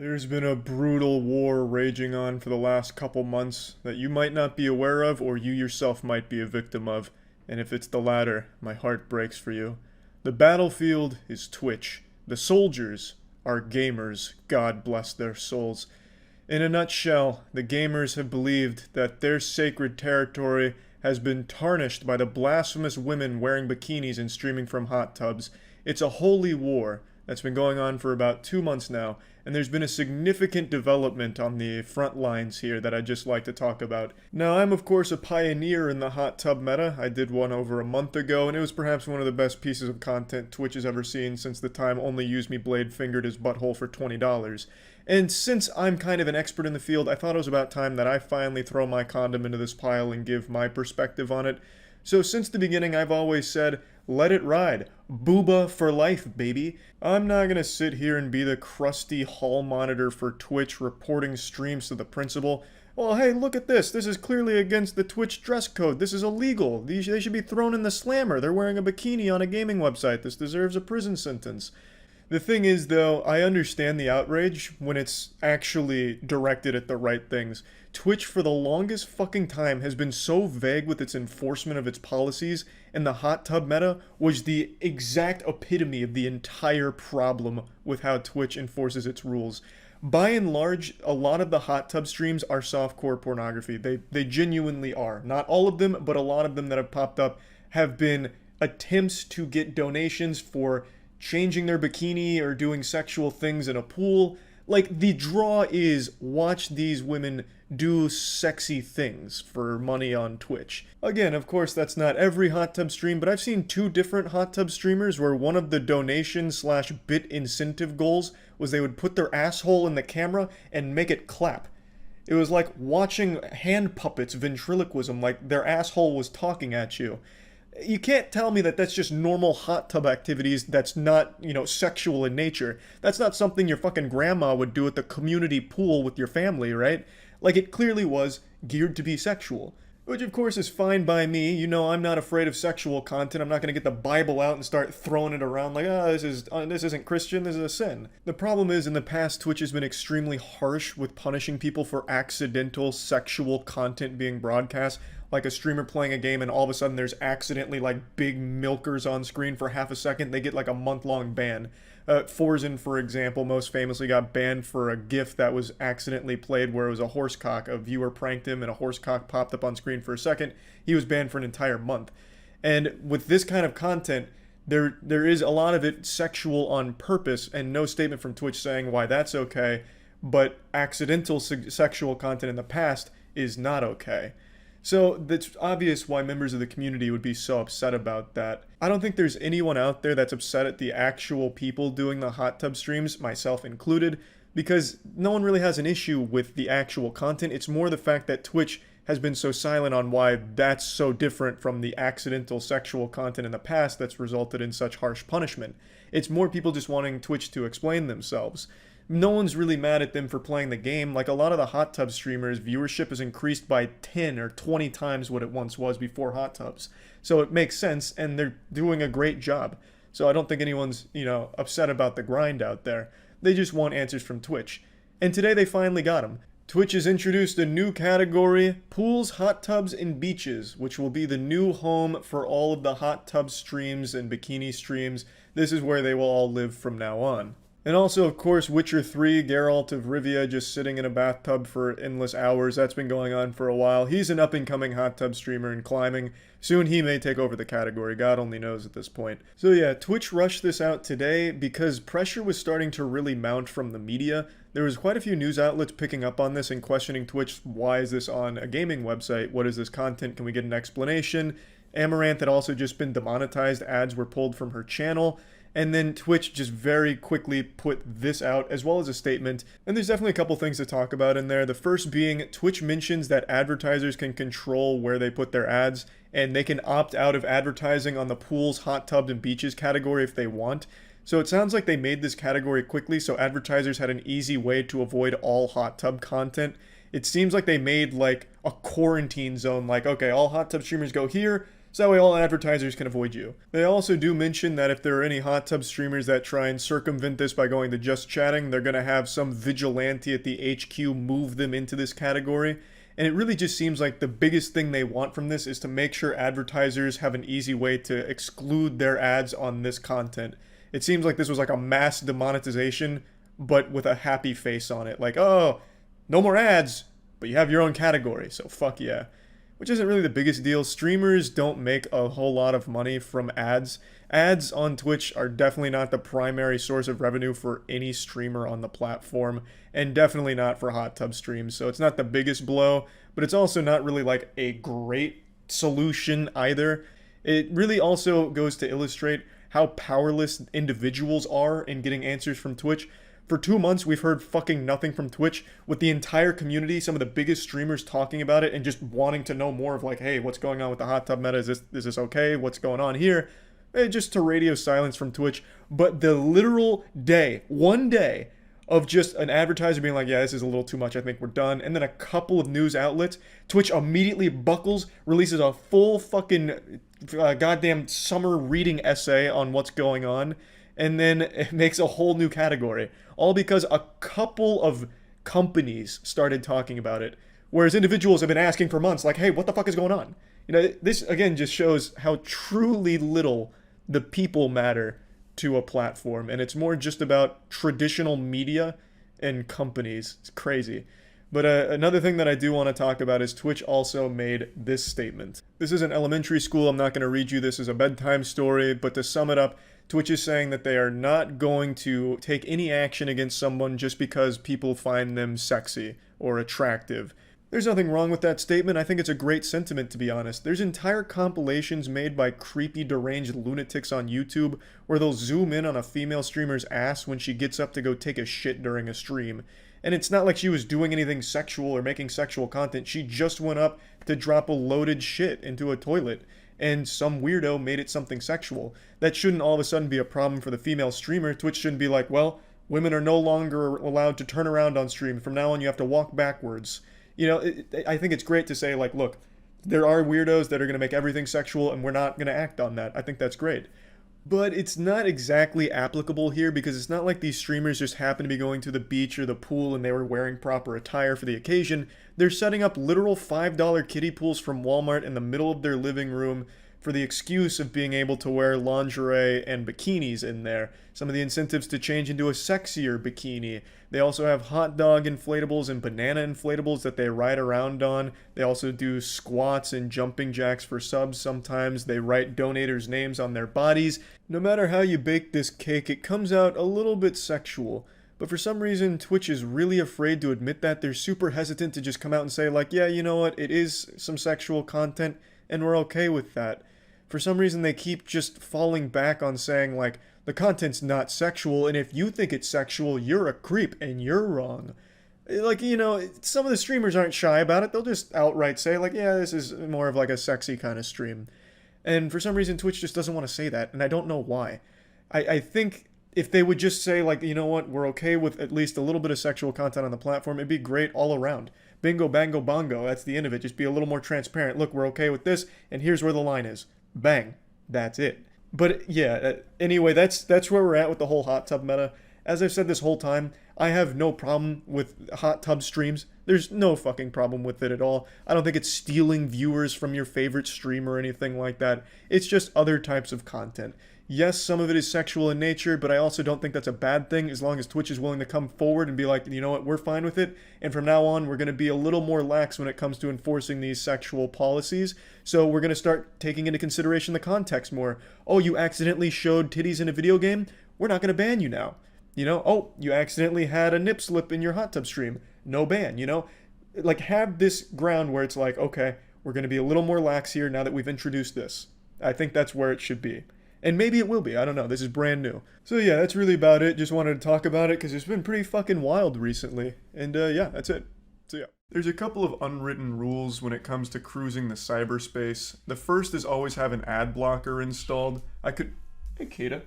There's been a brutal war raging on for the last couple months that you might not be aware of or you yourself might be a victim of, and if it's the latter, my heart breaks for you. The battlefield is Twitch. The soldiers are gamers, God bless their souls. In a nutshell, the gamers have believed that their sacred territory has been tarnished by the blasphemous women wearing bikinis and streaming from hot tubs. It's a holy war that's been going on for about 2 months now, and there's been a significant development on the front lines here that I'd just like to talk about. Now, I'm of course a pioneer in the hot tub meta. I did one over a month ago, and it was perhaps one of the best pieces of content Twitch has ever seen since the time Only Use Me Blade fingered his butthole for $20. And since I'm kind of an expert in the field, I thought it was about time that I finally throw my condom into this pile and give my perspective on it. So since the beginning, I've always said, let it ride. Booba for life, baby. I'm not gonna sit here and be the crusty hall monitor for Twitch reporting streams to the principal. Well, hey, look at this. This is clearly against the Twitch dress code. This is illegal. They should be thrown in the slammer. They're wearing a bikini on a gaming website. This deserves a prison sentence. The thing is, though, I understand the outrage when it's actually directed at the right things. Twitch, for the longest fucking time, has been so vague with its enforcement of its policies, and the hot tub meta was the exact epitome of the entire problem with how Twitch enforces its rules. By and large, a lot of the hot tub streams are softcore pornography. They genuinely are. Not all of them, but a lot of them that have popped up have been attempts to get donations for changing their bikini or doing sexual things in a pool. Like, the draw is watch these women do sexy things for money on Twitch. Again, of course, that's not every hot tub stream, but I've seen 2 different hot tub streamers where one of the donation/bit incentive goals was they would put their asshole in the camera and make it clap. It was like watching hand puppets ventriloquism, like their asshole was talking at you. You can't tell me that that's just normal hot tub activities that's not, sexual in nature. That's not something your fucking grandma would do at the community pool with your family, right? Like, it clearly was geared to be sexual. Which, of course, is fine by me. You know, I'm not afraid of sexual content. I'm not going to get the Bible out and start throwing it around like, this isn't Christian, this is a sin. The problem is, in the past, Twitch has been extremely harsh with punishing people for accidental sexual content being broadcast. Like a streamer playing a game and all of a sudden there's accidentally like big milkers on screen for half a second, they get like a month-long ban. Forzen, for example, most famously got banned for a GIF that was accidentally played where it was a horsecock. A viewer pranked him and a horsecock popped up on screen for a second. He was banned for an entire month. And with this kind of content, there is a lot of it sexual on purpose, and no statement from Twitch saying why that's okay, but accidental sexual content in the past is not okay. So that's obvious why members of the community would be so upset about that. I don't think there's anyone out there that's upset at the actual people doing the hot tub streams, myself included, because no one really has an issue with the actual content. It's more the fact that Twitch has been so silent on why that's so different from the accidental sexual content in the past that's resulted in such harsh punishment. It's more people just wanting Twitch to explain themselves. No one's really mad at them for playing the game. Like, a lot of the hot tub streamers, viewership has increased by 10 or 20 times what it once was before hot tubs. So it makes sense, and they're doing a great job. So I don't think anyone's, upset about the grind out there. They just want answers from Twitch. And today they finally got them. Twitch has introduced a new category, pools, hot tubs, and beaches, which will be the new home for all of the hot tub streams and bikini streams. This is where they will all live from now on. And also, of course, Witcher 3, Geralt of Rivia just sitting in a bathtub for endless hours. That's been going on for a while. He's an up-and-coming hot tub streamer and climbing. Soon he may take over the category. God only knows at this point. So yeah, Twitch rushed this out today because pressure was starting to really mount from the media. There was quite a few news outlets picking up on this and questioning Twitch. Why is this on a gaming website? What is this content? Can we get an explanation? Amaranth had also just been demonetized. Ads were pulled from her channel. And then Twitch just very quickly put this out, as well as a statement. And there's definitely a couple things to talk about in there. The first being, Twitch mentions that advertisers can control where they put their ads, and they can opt out of advertising on the pools, hot tubs, and beaches category if they want. So it sounds like they made this category quickly, so advertisers had an easy way to avoid all hot tub content. It seems like they made like a quarantine zone, like, okay, all hot tub streamers go here, So that way all advertisers can avoid you. They also do mention that if there are any hot tub streamers that try and circumvent this by going to just chatting, they're going to have some vigilante at the HQ move them into this category. And it really just seems like the biggest thing they want from this is to make sure advertisers have an easy way to exclude their ads on this content. It seems like this was like a mass demonetization, but with a happy face on it. Like, oh, no more ads, but you have your own category, so fuck yeah. Which isn't really the biggest deal. Streamers don't make a whole lot of money from ads. Ads on Twitch are definitely not the primary source of revenue for any streamer on the platform, and definitely not for hot tub streams. So it's not the biggest blow, but it's also not really like a great solution either. It really also goes to illustrate how powerless individuals are in getting answers from Twitch. For 2 months, we've heard fucking nothing from Twitch, with the entire community, some of the biggest streamers talking about it and just wanting to know more of like, hey, what's going on with the hot tub meta? Is this okay? What's going on here? Just to radio silence from Twitch. But the literal day, one day, of just an advertiser being like, yeah, this is a little too much, I think we're done, and then a couple of news outlets, Twitch immediately buckles, releases a full fucking goddamn summer reading essay on what's going on, and then it makes a whole new category. All because a couple of companies started talking about it, whereas individuals have been asking for months, like, hey, what the fuck is going on? You know, this again just shows how truly little the people matter to a platform, and it's more just about traditional media and companies. It's crazy. But another thing that I do want to talk about is Twitch also made this statement. This is an elementary school. I'm not going to read you this as a bedtime story, but to sum it up, Twitch is saying that they are not going to take any action against someone just because people find them sexy or attractive. There's nothing wrong with that statement. I think it's a great sentiment, to be honest. There's entire compilations made by creepy, deranged lunatics on YouTube where they'll zoom in on a female streamer's ass when she gets up to go take a shit during a stream. And it's not like she was doing anything sexual or making sexual content. She just went up to drop a loaded shit into a toilet, and some weirdo made it something sexual. That shouldn't all of a sudden be a problem for the female streamer. Twitch shouldn't be like, well, women are no longer allowed to turn around on stream. From now on, you have to walk backwards. You know, I think it's great to say, like, look, there are weirdos that are going to make everything sexual, and we're not going to act on that. I think that's great. But it's not exactly applicable here, because it's not like these streamers just happen to be going to the beach or the pool and they were wearing proper attire for the occasion. They're setting up literal $5 kiddie pools from Walmart in the middle of their living room for the excuse of being able to wear lingerie and bikinis in there. Some of the incentives to change into a sexier bikini. They also have hot dog inflatables and banana inflatables that they ride around on. They also do squats and jumping jacks for subs sometimes. They write donators' names on their bodies. No matter how you bake this cake, it comes out a little bit sexual. But for some reason, Twitch is really afraid to admit that. They're super hesitant to just come out and say, like, yeah, you know what, it is some sexual content, and we're okay with that. For some reason, they keep just falling back on saying, like, the content's not sexual, and if you think it's sexual, you're a creep, and you're wrong. Like, you know, some of the streamers aren't shy about it. They'll just outright say, like, yeah, this is more of like a sexy kind of stream. And for some reason, Twitch just doesn't want to say that, and I don't know why. I think if they would just say, like, you know what, we're okay with at least a little bit of sexual content on the platform, it'd be great all around. Bingo, bango, bongo, that's the end of it. Just be a little more transparent. Look, we're okay with this, and here's where the line is. Bang. That's it. But yeah, anyway, that's where we're at with the whole hot tub meta. As I've said this whole time, I have no problem with hot tub streams. There's no fucking problem with it at all. I don't think it's stealing viewers from your favorite stream or anything like that. It's just other types of content. Yes, some of it is sexual in nature, but I also don't think that's a bad thing as long as Twitch is willing to come forward and be like, you know what, we're fine with it, and from now on, we're going to be a little more lax when it comes to enforcing these sexual policies, so we're going to start taking into consideration the context more. Oh, you accidentally showed titties in a video game? We're not going to ban you now. You know, oh, you accidentally had a nip slip in your hot tub stream? No ban, you know? Like, have this ground where it's like, okay, we're going to be a little more lax here now that we've introduced this. I think that's where it should be. And maybe it will be. I don't know. This is brand new. So yeah, that's really about it. Just wanted to talk about it because it's been pretty fucking wild recently. And yeah, that's it. So yeah. There's a couple of unwritten rules when it comes to cruising the cyberspace. The first is always have an ad blocker installed. Hey, Kata.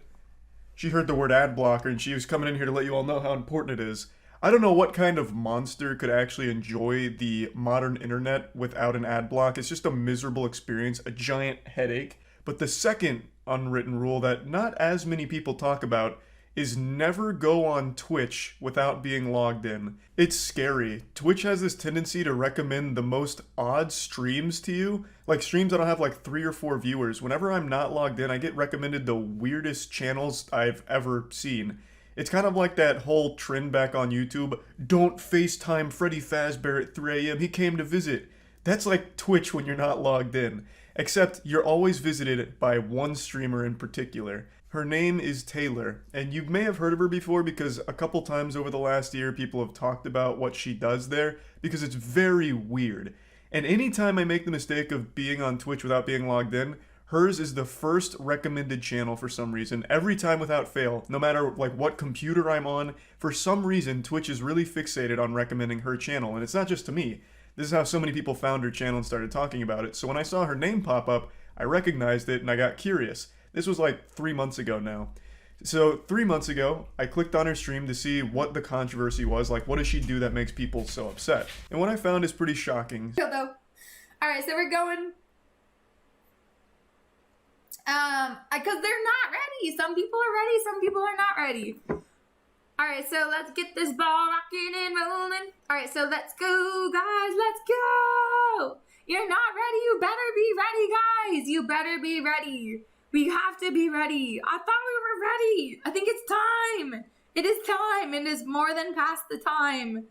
She heard the word ad blocker and she was coming in here to let you all know how important it is. I don't know what kind of monster could actually enjoy the modern internet without an ad block. It's just a miserable experience, a giant headache. But the second unwritten rule that not as many people talk about is never go on Twitch without being logged in. It's scary. Twitch has this tendency to recommend the most odd streams to you, like streams that'll have like 3 or 4 viewers. Whenever I'm not logged in, I get recommended the weirdest channels I've ever seen. It's kind of like that whole trend back on YouTube, don't FaceTime Freddy Fazbear at 3 a.m., he came to visit. That's like Twitch when you're not logged in. Except you're always visited by one streamer in particular. Her name is Taylor, and you may have heard of her before because a couple times over the last year people have talked about what she does there because it's very weird. And anytime I make the mistake of being on Twitch without being logged in, hers is the first recommended channel for some reason. Every time without fail, no matter like what computer I'm on, for some reason Twitch is really fixated on recommending her channel, and it's not just to me. This is how so many people found her channel and started talking about it. So when I saw her name pop up, I recognized it and I got curious. This was like 3 months ago now. So 3 months ago, I clicked on her stream to see what the controversy was, like what does she do that makes people so upset? And what I found is pretty shocking. Alright, so we're going... because they're not ready. Some people are ready, some people are not ready. Alright, so let's get this ball rocking and rolling. Alright, so let's go, guys, let's go! You're not ready, you better be ready, guys! You better be ready. We have to be ready. I thought we were ready. I think it's time. It is time. It is more than past the time.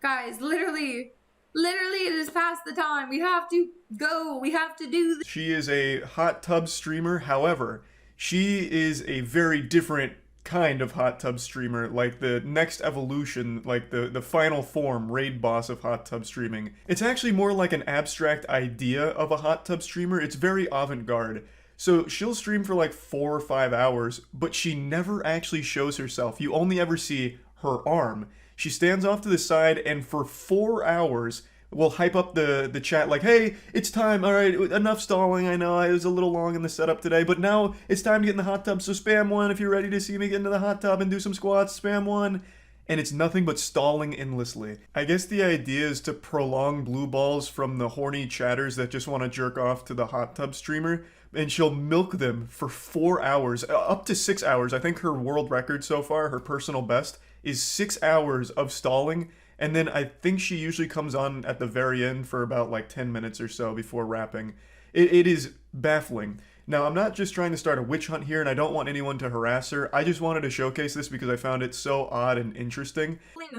Guys, literally it is past the time. We have to go. We have to do this. She is a hot tub streamer. However, she is a very different kind of hot tub streamer, like the next evolution, like the final form, raid boss of hot tub streaming. It's actually more like an abstract idea of a hot tub streamer. It's very avant-garde. So she'll stream for like 4 or 5 hours, but she never actually shows herself. You only ever see her arm. She stands off to the side and for 4 hours will hype up the chat like, hey, it's time, all right, enough stalling, I know I was a little long in the setup today, but now it's time to get in the hot tub, so spam 1 if you're ready to see me get into the hot tub and do some squats, spam 1. And it's nothing but stalling endlessly. I guess the idea is to prolong blue balls from the horny chatters that just want to jerk off to the hot tub streamer, and she'll milk them for 4 hours, up to 6 hours. I think her world record so far, her personal best, is 6 hours of stalling, and then I think she usually comes on at the very end for about like 10 minutes or so before wrapping. It is baffling. Now, I'm not just trying to start a witch hunt here, and I don't want anyone to harass her. I just wanted to showcase this because I found it so odd and interesting. Alright,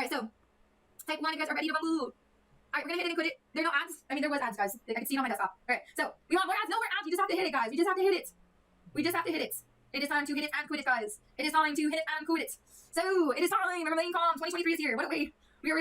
so, type 1 if you guys are ready to move. Alright, we're gonna hit it and quit it. There are no ads. I mean, there was ads, guys. I can see it on my desktop. Alright, so, we want more ads, no more ads. You just have to hit it, guys. You just have to hit it. We just have to hit it. It is time to hit it and quit it, guys. It is time to hit it and quit it. So, it is time. Remain calm. 2023 is here. What a way.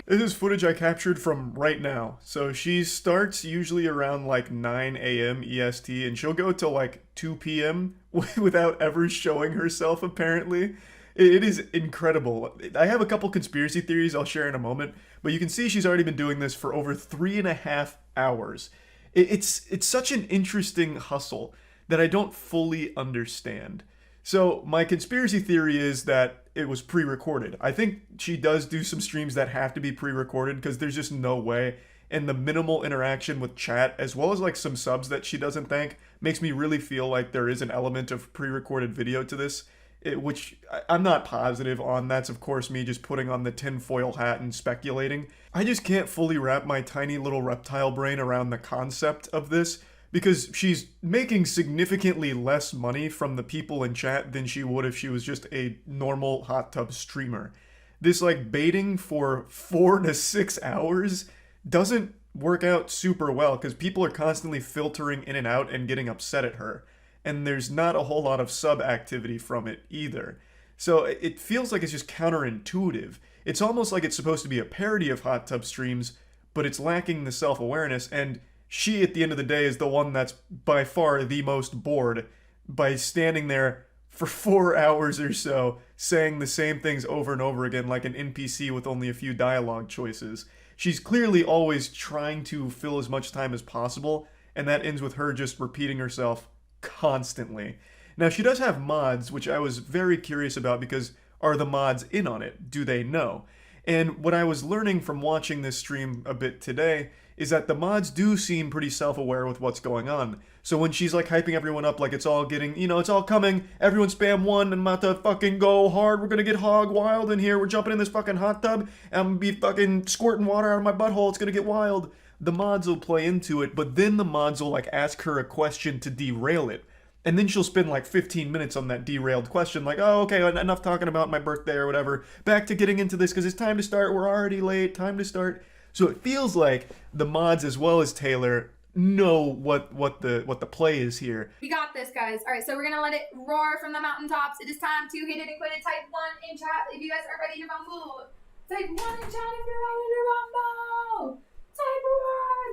This is footage I captured from right now. So she starts usually around like 9 a.m. EST and she'll go till like 2 p.m. without ever showing herself, apparently. It is incredible. I have a couple conspiracy theories I'll share in a moment, but you can see she's already been doing this for over 3.5 hours. It's such an interesting hustle that I don't fully understand. So my conspiracy theory is that it was pre-recorded. I think she does do some streams that have to be pre-recorded because there's just no way. And the minimal interaction with chat, as well as like some subs that she doesn't thank, makes me really feel like there is an element of pre-recorded video to this, which I'm not positive on. That's of course me just putting on the tinfoil hat and speculating. I just can't fully wrap my tiny little reptile brain around the concept of this, because she's making significantly less money from the people in chat than she would if she was just a normal hot tub streamer. This like baiting for 4 to 6 hours doesn't work out super well because people are constantly filtering in and out and getting upset at her. And there's not a whole lot of sub activity from it either. So it feels like it's just counterintuitive. It's almost like it's supposed to be a parody of hot tub streams, but it's lacking the self-awareness, and she, at the end of the day, is the one that's by far the most bored by standing there for 4 hours or so, saying the same things over and over again like an NPC with only a few dialogue choices. She's clearly always trying to fill as much time as possible, and that ends with her just repeating herself constantly. Now, she does have mods, which I was very curious about because Are the mods in on it? Do they know? And what I was learning from watching this stream a bit today is that the mods do seem pretty self-aware with what's going on. So when she's like hyping everyone up like it's all getting, it's all coming, everyone spam one, and I'm about to fucking go hard, we're gonna get hog wild in here, we're jumping in this fucking hot tub, and I'm gonna be fucking squirting water out of my butthole, it's gonna get wild. The mods will play into it, but then the mods will like ask her a question to derail it. And then she'll spend like 15 minutes on that derailed question, like, oh, okay, enough talking about my birthday or whatever. Back to getting into this because it's time to start. We're already late. Time to start. So it feels like the mods as well as Taylor know what the play is here. We got this, guys. All right, so we're gonna let it roar from the mountaintops. It is time to hit it and quit it. Type 1 in chat if you guys are ready to rumble. Type 1 in chat if you're ready to rumble. Type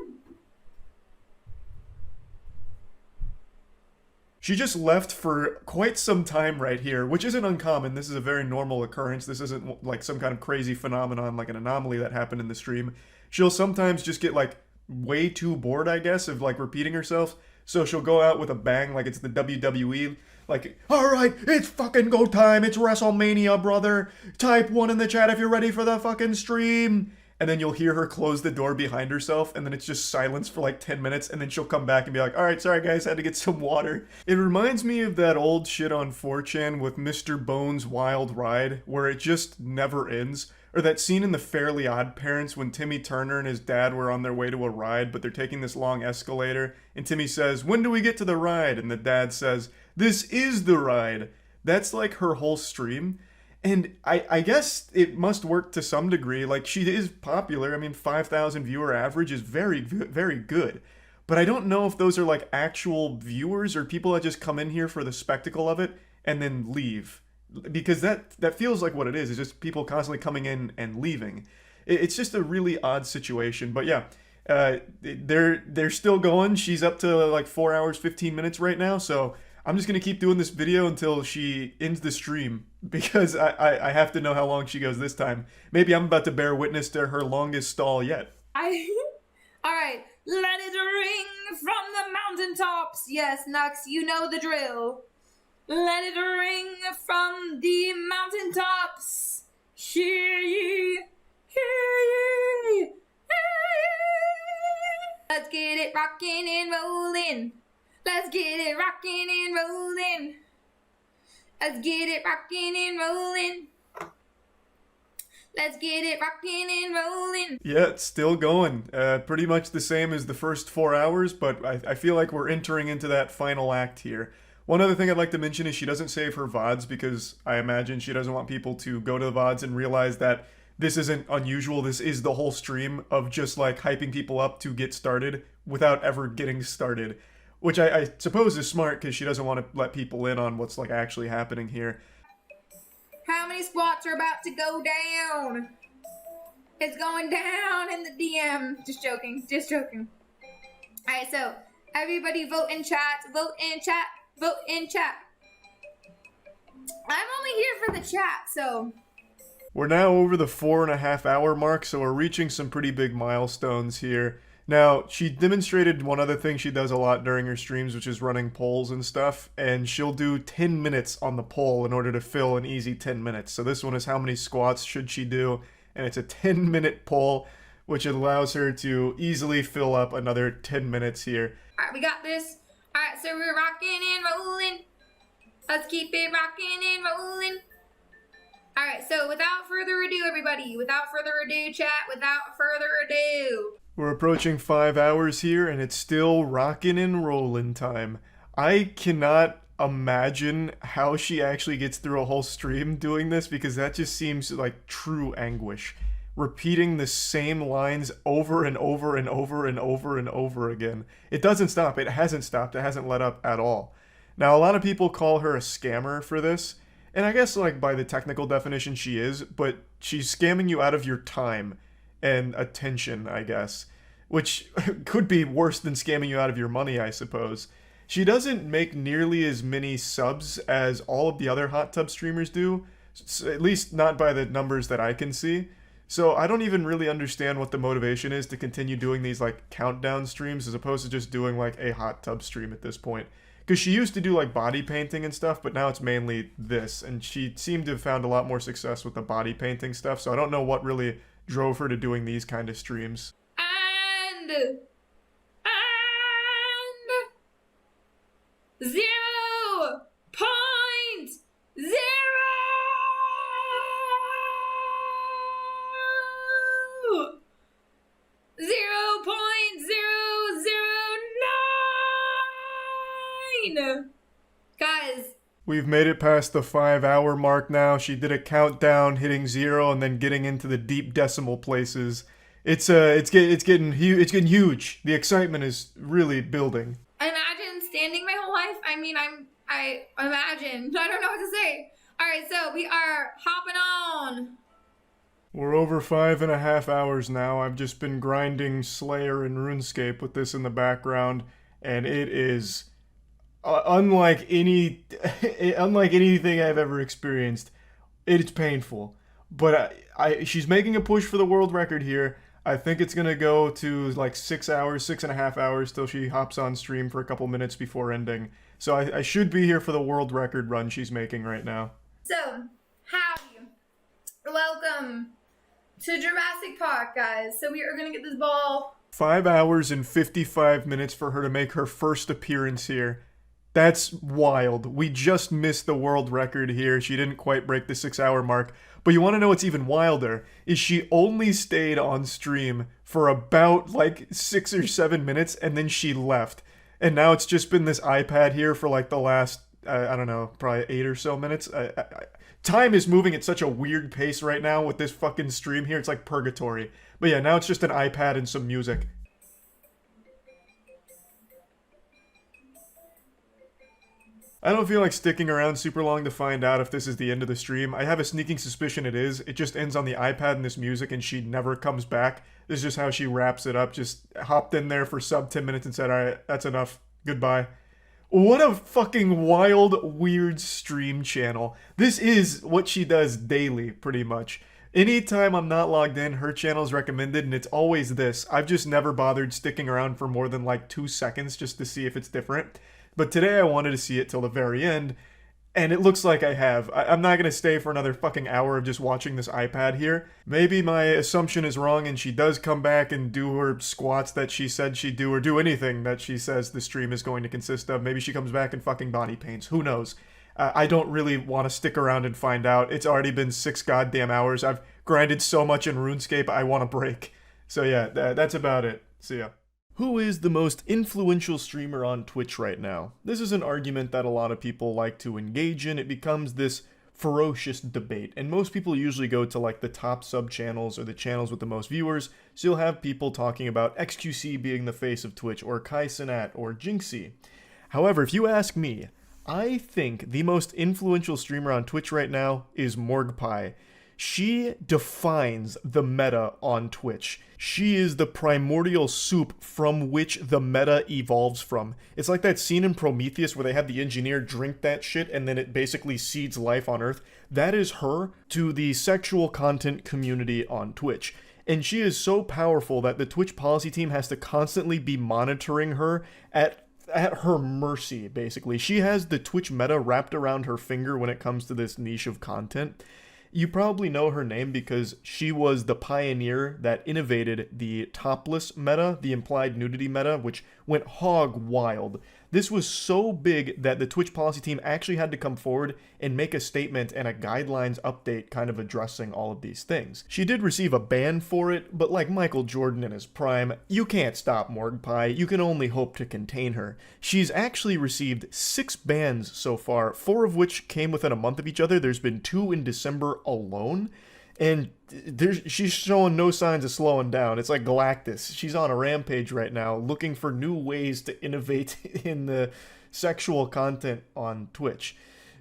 1. She just left for quite some time right here, which isn't uncommon. This is a very normal occurrence. This isn't like some kind of crazy phenomenon, like an anomaly that happened in the stream. She'll sometimes just get like way too bored, I guess, of like repeating herself. So she'll go out with a bang like it's the WWE. Like, alright, it's fucking go time. It's WrestleMania, brother. Type 1 in the chat if you're ready for the fucking stream. And then you'll hear her close the door behind herself, and then it's just silence for like 10 minutes, and then she'll come back and be like, alright, sorry guys, had to get some water. It reminds me of that old shit on 4chan with Mr. Bones' Wild Ride, where it just never ends. Or that scene in The Fairly Odd Parents when Timmy Turner and his dad were on their way to a ride, but they're taking this long escalator, and Timmy says, when do we get to the ride? And the dad says, this is the ride. That's like her whole stream. And I guess it must work to some degree. Like, she is popular. I mean, 5,000 viewer average is very, very good. But I don't know if those are, like, actual viewers or people that just come in here for the spectacle of it and then leave. Because that feels like what it is. It's just people constantly coming in and leaving. It's just a really odd situation. But yeah, they're still going. She's up to, like, 4 hours, 15 minutes right now. So I'm just going to keep doing this video until she ends the stream, because I have to know how long she goes this time. Maybe I'm about to bear witness to her longest stall yet. Alright, let it ring from the mountaintops. Yes, Nux, you know the drill. Let it ring from the mountaintops. Hear ye, hear ye, hear ye. Let's get it rocking and rolling. Let's get it rocking and rolling. Let's get it rocking and rolling. Let's get it rocking and rolling. Yeah, it's still going. Pretty much the same as the first 4 hours, but I feel like we're entering into that final act here. One other thing I'd like to mention is she doesn't save her VODs, because I imagine she doesn't want people to go to the VODs and realize that this isn't unusual. This is the whole stream of just like hyping people up to get started without ever getting started. Which I suppose is smart, because she doesn't want to let people in on what's like actually happening here. How many squats are about to go down? It's going down in the DM. Just joking, just joking. Alright, so everybody vote in chat, vote in chat, vote in chat. I'm only here for the chat, so. We're now over the 4.5 hour mark, so we're reaching some pretty big milestones here. Now, she demonstrated one other thing she does a lot during her streams, which is running polls and stuff, and she'll do 10 minutes on the poll in order to fill an easy 10 minutes. So this one is how many squats should she do, and it's a 10-minute poll, which allows her to easily fill up another 10 minutes here. Alright, we got this. Alright, so we're rocking and rolling. Let's keep it rocking and rolling. Alright, so without further ado, everybody, without further ado, chat, without further ado. We're approaching 5 hours here, and it's still rockin' and rollin' time. I cannot imagine how she actually gets through a whole stream doing this, because that just seems like true anguish. Repeating the same lines over and over and over and over and over again. It doesn't stop. It hasn't stopped. It hasn't let up at all. Now, a lot of people call her a scammer for this, and I guess like by the technical definition she is, but she's scamming you out of your time and attention, I guess, which could be worse than scamming you out of your money, I suppose. She doesn't make nearly as many subs as all of the other hot tub streamers do, at least not by the numbers that I can see. So I don't even really understand what the motivation is to continue doing these like countdown streams as opposed to just doing like a hot tub stream at this point. Because she used to do like body painting and stuff, but now it's mainly this. And she seemed to have found a lot more success with the body painting stuff. So I don't know what really drove her to doing these kind of streams. And 0.0 0.009. Guys, We've made it past the 5-hour mark now. She did a countdown, hitting 0 and then getting into the deep decimal places. It's getting huge. The excitement is really building. imagine standing my whole life. I mean, I imagine. I don't know what to say. All right, so we are hopping on. We're over 5.5 hours now. I've just been grinding Slayer and RuneScape with this in the background, and it is unlike anything I've ever experienced. It's painful, but she's making a push for the world record here. I think it's gonna go to like 6 hours, 6.5 hours till she hops on stream for a couple minutes before ending. So I should be here for the world record run she's making right now. So, howdy. Welcome to Jurassic Park, guys. So we are gonna get this ball. 5 hours and 55 minutes for her to make her first appearance here. That's wild. We just missed the world record here. She didn't quite break the 6-hour mark. But you want to know what's even wilder? Is she only stayed on stream for about like 6 or 7 minutes and then she left. And now it's just been this iPad here for like the last, I don't know, probably 8 or so minutes. Time is moving at such a weird pace right now with this fucking stream here. It's like purgatory. But yeah, now it's just an iPad and some music. I don't feel like sticking around super long to find out if this is the end of the stream. I have a sneaking suspicion it is. It just ends on the iPad and this music and she never comes back. This is just how she wraps it up. Just hopped in there for sub 10 minutes and said, alright, that's enough. Goodbye. What a fucking wild, weird stream channel. This is what she does daily, pretty much. Anytime I'm not logged in, her channel is recommended, and it's always this. I've just never bothered sticking around for more than like 2 seconds just to see if it's different. But today I wanted to see it till the very end, and it looks like I have. I'm not going to stay for another fucking hour of just watching this iPad here. Maybe my assumption is wrong and she does come back and do her squats that she said she'd do, or do anything that she says the stream is going to consist of. Maybe she comes back and fucking body paints. Who knows? I don't really want to stick around and find out. It's already been 6 goddamn hours. I've grinded so much in RuneScape, I want a break. So yeah, that's about it. See ya. Who is the most influential streamer on Twitch right now? This is an argument that a lot of people like to engage in. It becomes this ferocious debate, and most people usually go to like the top sub channels or the channels with the most viewers, so you'll have people talking about XQC being the face of Twitch, or Kai Cenat, or Jinxie. However, if you ask me, I think the most influential streamer on Twitch right now is Morgpie. She defines the meta on Twitch. She is the primordial soup from which the meta evolves from. It's like that scene in Prometheus where they have the engineer drink that shit and then it basically seeds life on Earth. That is her to the sexual content community on Twitch. And she is so powerful that the Twitch policy team has to constantly be monitoring her at her mercy, basically. She has the Twitch meta wrapped around her finger when it comes to this niche of content. You probably know her name because she was the pioneer that innovated the topless meta, the implied nudity meta, which went hog wild. This was so big that the Twitch policy team actually had to come forward and make a statement and a guidelines update kind of addressing all of these things. She did receive a ban for it, but like Michael Jordan in his prime, you can't stop Morgpie, you can only hope to contain her. She's actually received 6 bans so far, 4 of which came within a month of each other. There's been 2 in December alone. And she's showing no signs of slowing down. It's like Galactus. She's on a rampage right now, looking for new ways to innovate in the sexual content on Twitch.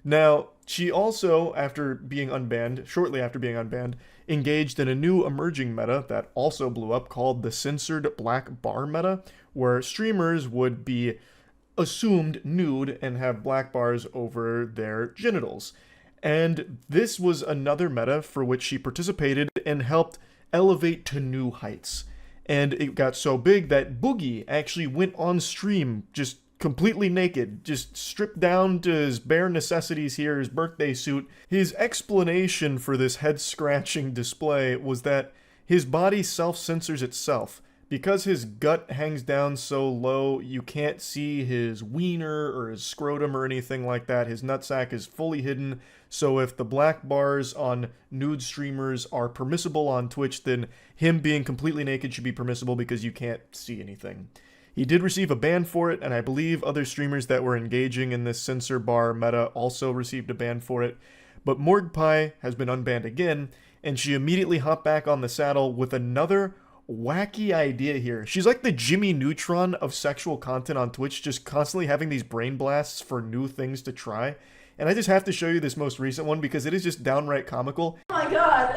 Now, she also, shortly after being unbanned, engaged in a new emerging meta that also blew up called the censored black bar meta, where streamers would be assumed nude and have black bars over their genitals. And this was another meta for which she participated and helped elevate to new heights. And it got so big that Boogie actually went on stream just completely naked, just stripped down to his bare necessities here, his birthday suit. His explanation for this head-scratching display was that his body self-censors itself. Because his gut hangs down so low, you can't see his wiener or his scrotum or anything like that. His nutsack is fully hidden. So if the black bars on nude streamers are permissible on Twitch, then him being completely naked should be permissible because you can't see anything. He did receive a ban for it, and I believe other streamers that were engaging in this censor bar meta also received a ban for it. But Morgpie has been unbanned again, and she immediately hopped back on the saddle with another wacky idea here. She's like the Jimmy Neutron of sexual content on Twitch, just constantly having these brain blasts for new things to try. And I just have to show you this most recent one because it is just downright comical. Oh my god.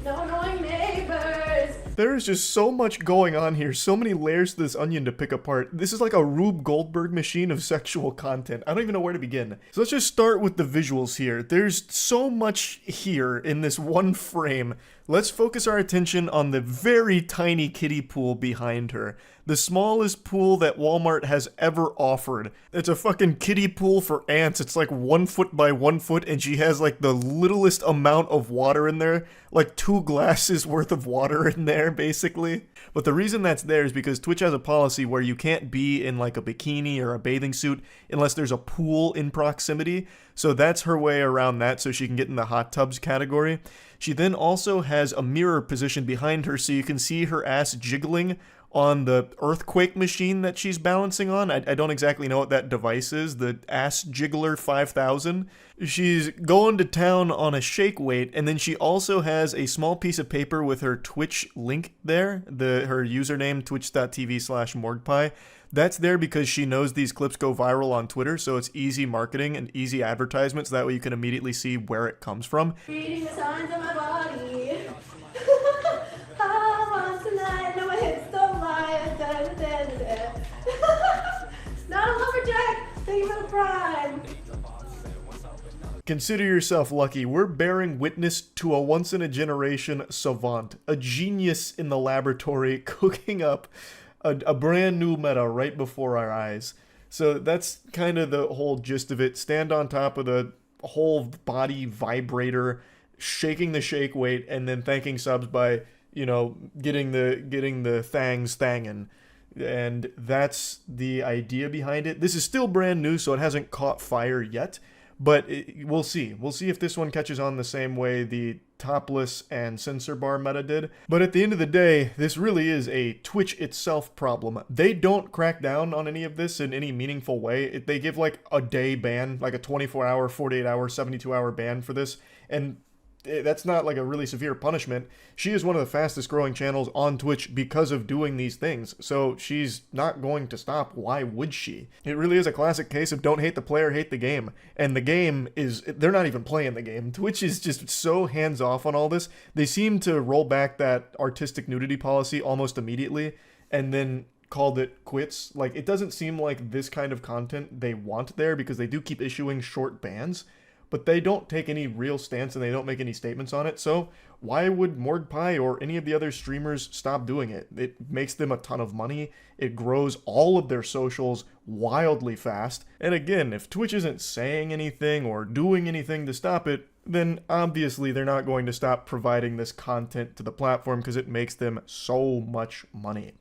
No annoying neighbors. There is just so much going on here, so many layers to this onion to pick apart. This is like a Rube Goldberg machine of sexual content. I don't even know where to begin. So let's just start with the visuals here. There's so much here in this one frame. Let's focus our attention on the very tiny kiddie pool behind her. The smallest pool that Walmart has ever offered. It's a fucking kiddie pool for ants. It's like 1 foot by 1 foot, and she has like the littlest amount of water in there. Like 2 glasses worth of water in there, basically. But the reason that's there is because Twitch has a policy where you can't be in like a bikini or a bathing suit unless there's a pool in proximity. So that's her way around that, so she can get in the hot tubs category. She then also has a mirror positioned behind her so you can see her ass jiggling on the earthquake machine that she's balancing on. I don't exactly know what that device is, the Ass Jiggler 5000. She's going to town on a shake weight, and then she also has a small piece of paper with her Twitch link there, her username, twitch.tv/morgpie. That's there because she knows these clips go viral on Twitter, so it's easy marketing and easy advertisements. That way you can immediately see where it comes from. Reading the signs of my body. I want tonight, no my hips don't lie. Not a lumberjack, thank you for the prime. Consider yourself lucky. We're bearing witness to a once-in-a-generation savant, a genius in the laboratory cooking up a brand new meta right before our eyes. So that's kind of the whole gist of it. Stand on top of the whole body vibrator, shaking the shake weight, and then thanking subs by, you know, getting the thangs thangin'. And that's the idea behind it. This is still brand new, so it hasn't caught fire yet. But we'll see. We'll see if this one catches on the same way the topless and censor bar meta did. But at the end of the day, this really is a Twitch itself problem. They don't crack down on any of this in any meaningful way. They give like a day ban, like a 24-hour, 48-hour, 72-hour ban for this. And that's not like a really severe punishment. She is one of the fastest growing channels on Twitch because of doing these things. So she's not going to stop. Why would she? It really is a classic case of don't hate the player, hate the game. And the game is, they're not even playing the game. Twitch is just so hands off on all this. They seem to roll back that artistic nudity policy almost immediately and then called it quits. Like, it doesn't seem like this kind of content they want there because they do keep issuing short bans. But they don't take any real stance and they don't make any statements on it. So why would Morgpie or any of the other streamers stop doing it? It makes them a ton of money. It grows all of their socials wildly fast. And again, if Twitch isn't saying anything or doing anything to stop it, then obviously they're not going to stop providing this content to the platform because it makes them so much money.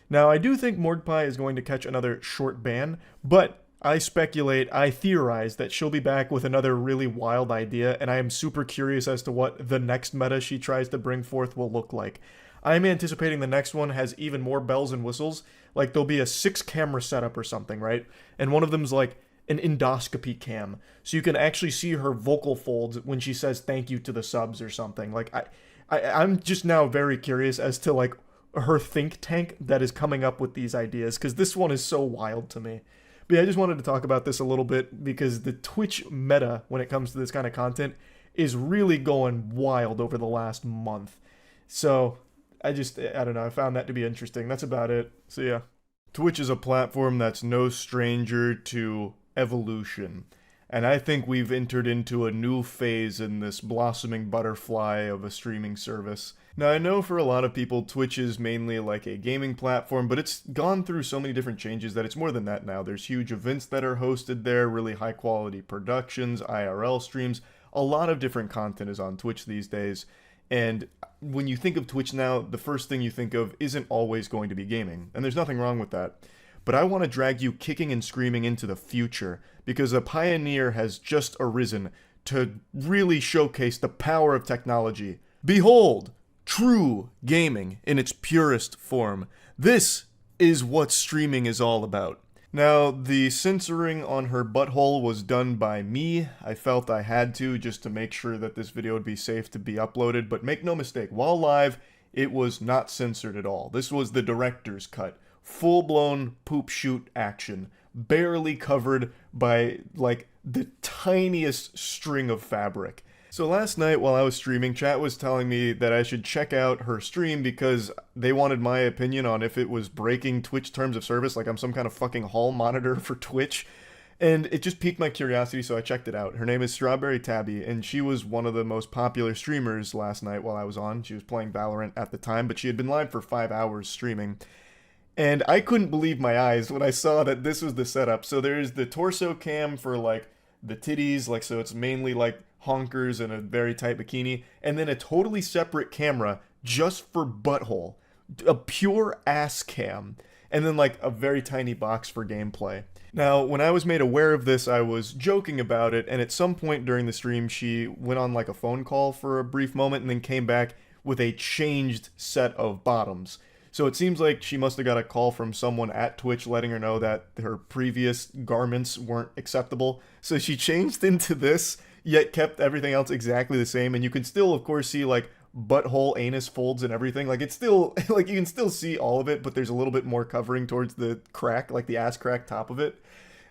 Now, I do think Morgpie is going to catch another short ban, but I speculate, I theorize that she'll be back with another really wild idea, and I am super curious as to what the next meta she tries to bring forth will look like. I'm anticipating the next one has even more bells and whistles, like there'll be a 6-camera setup or something, right? And one of them's like an endoscopy cam, so you can actually see her vocal folds when she says thank you to the subs or something. Like, I'm just now very curious as to like her think tank that is coming up with these ideas, because this one is so wild to me. But yeah, I just wanted to talk about this a little bit because the Twitch meta, when it comes to this kind of content, is really going wild over the last month. So, I don't know, I found that to be interesting. That's about it. So yeah. Twitch is a platform that's no stranger to evolution. And I think we've entered into a new phase in this blossoming butterfly of a streaming service. Now, I know for a lot of people, Twitch is mainly like a gaming platform, but it's gone through so many different changes that it's more than that now. There's huge events that are hosted there, really high quality productions, IRL streams. A lot of different content is on Twitch these days. And when you think of Twitch now, the first thing you think of isn't always going to be gaming. And there's nothing wrong with that. But I want to drag you kicking and screaming into the future, because a pioneer has just arisen to really showcase the power of technology. Behold, true gaming in its purest form. This is what streaming is all about. Now, the censoring on her butthole was done by me. I felt I had to, just to make sure that this video would be safe to be uploaded, but make no mistake, while live, it was not censored at all. This was the director's cut. Full-blown poop shoot action, barely covered by, like, the tiniest string of fabric. So last night while I was streaming, chat was telling me that I should check out her stream because they wanted my opinion on if it was breaking Twitch terms of service, like I'm some kind of fucking hall monitor for Twitch. And it just piqued my curiosity, so I checked it out. Her name is Strawberry Tabby, and she was one of the most popular streamers last night while I was on. She was playing Valorant at the time, but she had been live for 5 hours streaming. And I couldn't believe my eyes when I saw that this was the setup. So there's the torso cam for, like, the titties, like, so it's mainly, like, honkers and a very tight bikini, and then a totally separate camera just for butthole. A pure ass cam. And then, like, a very tiny box for gameplay. Now, when I was made aware of this, I was joking about it, and at some point during the stream, she went on, like, a phone call for a brief moment and then came back with a changed set of bottoms. So it seems like she must have got a call from someone at Twitch letting her know that her previous garments weren't acceptable. So she changed into this, yet kept everything else exactly the same. And you can still, of course, see, like, butthole, anus folds and everything. Like, it's still, like, you can still see all of it, but there's a little bit more covering towards the crack, like the ass crack top of it.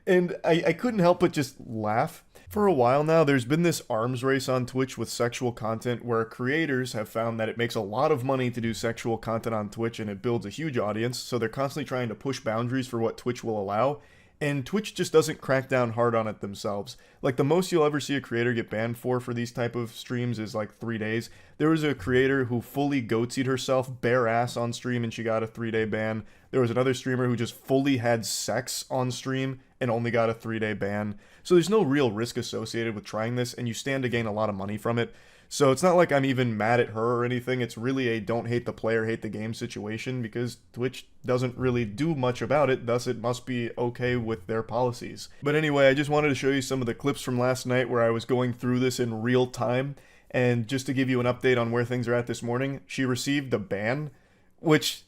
And I couldn't help but just laugh. For a while now, there's been this arms race on Twitch with sexual content where creators have found that it makes a lot of money to do sexual content on Twitch and it builds a huge audience, so they're constantly trying to push boundaries for what Twitch will allow, and Twitch just doesn't crack down hard on it themselves. Like, the most you'll ever see a creator get banned for these type of streams is like 3 days. There was a creator who fully goatsied herself bare ass on stream and she got a 3-day ban. There was another streamer who just fully had sex on stream and only got a 3-day ban. So there's no real risk associated with trying this, and you stand to gain a lot of money from it. So it's not like I'm even mad at her or anything. It's really a don't hate the player, hate the game situation, because Twitch doesn't really do much about it, thus it must be okay with their policies. But anyway, I just wanted to show you some of the clips from last night where I was going through this in real time, and just to give you an update on where things are at this morning, she received a ban, which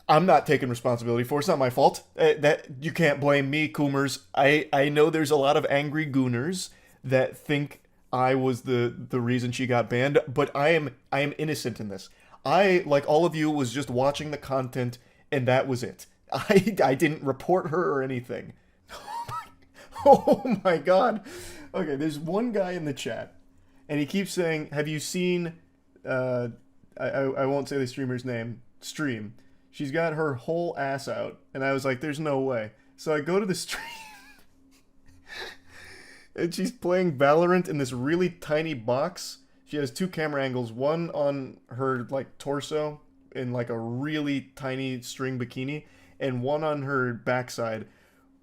I'm not taking responsibility for. It's not my fault. That you can't blame me, Coomers. I know there's a lot of angry gooners that think I was the reason she got banned, but I am innocent in this. I, like all of you, was just watching the content, and that was it. I didn't report her or anything. Oh my god. Okay, there's one guy in the chat, and he keeps saying, have you seen, I won't say the streamer's name, stream. She's got her whole ass out. And I was like, there's no way. So I go to the stream. And she's playing Valorant in this really tiny box. She has 2 camera angles. One on her, like, torso in, like, a really tiny string bikini. And one on her backside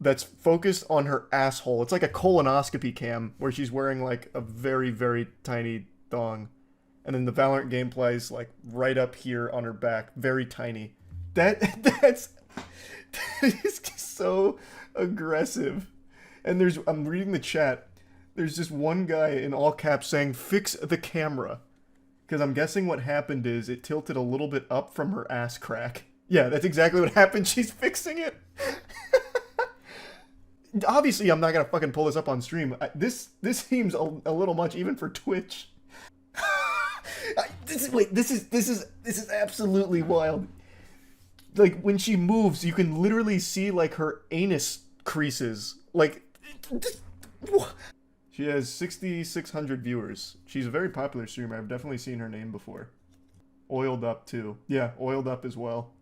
that's focused on her asshole. It's like a colonoscopy cam where she's wearing, like, a very, very tiny thong. And then the Valorant gameplay is, like, right up here on her back. Very tiny. That is so aggressive. And I'm reading the chat. There's just one guy in all caps saying, fix the camera. Because I'm guessing what happened is it tilted a little bit up from her ass crack. Yeah, that's exactly what happened. She's fixing it. Obviously, I'm not going to fucking pull this up on stream. This seems a little much even for Twitch. This is absolutely wild. Like, when she moves, you can literally see, like, her anus creases. Like, she has 6,600 viewers. She's a very popular streamer. I've definitely seen her name before. Oiled Up, too. Yeah, Oiled Up as well.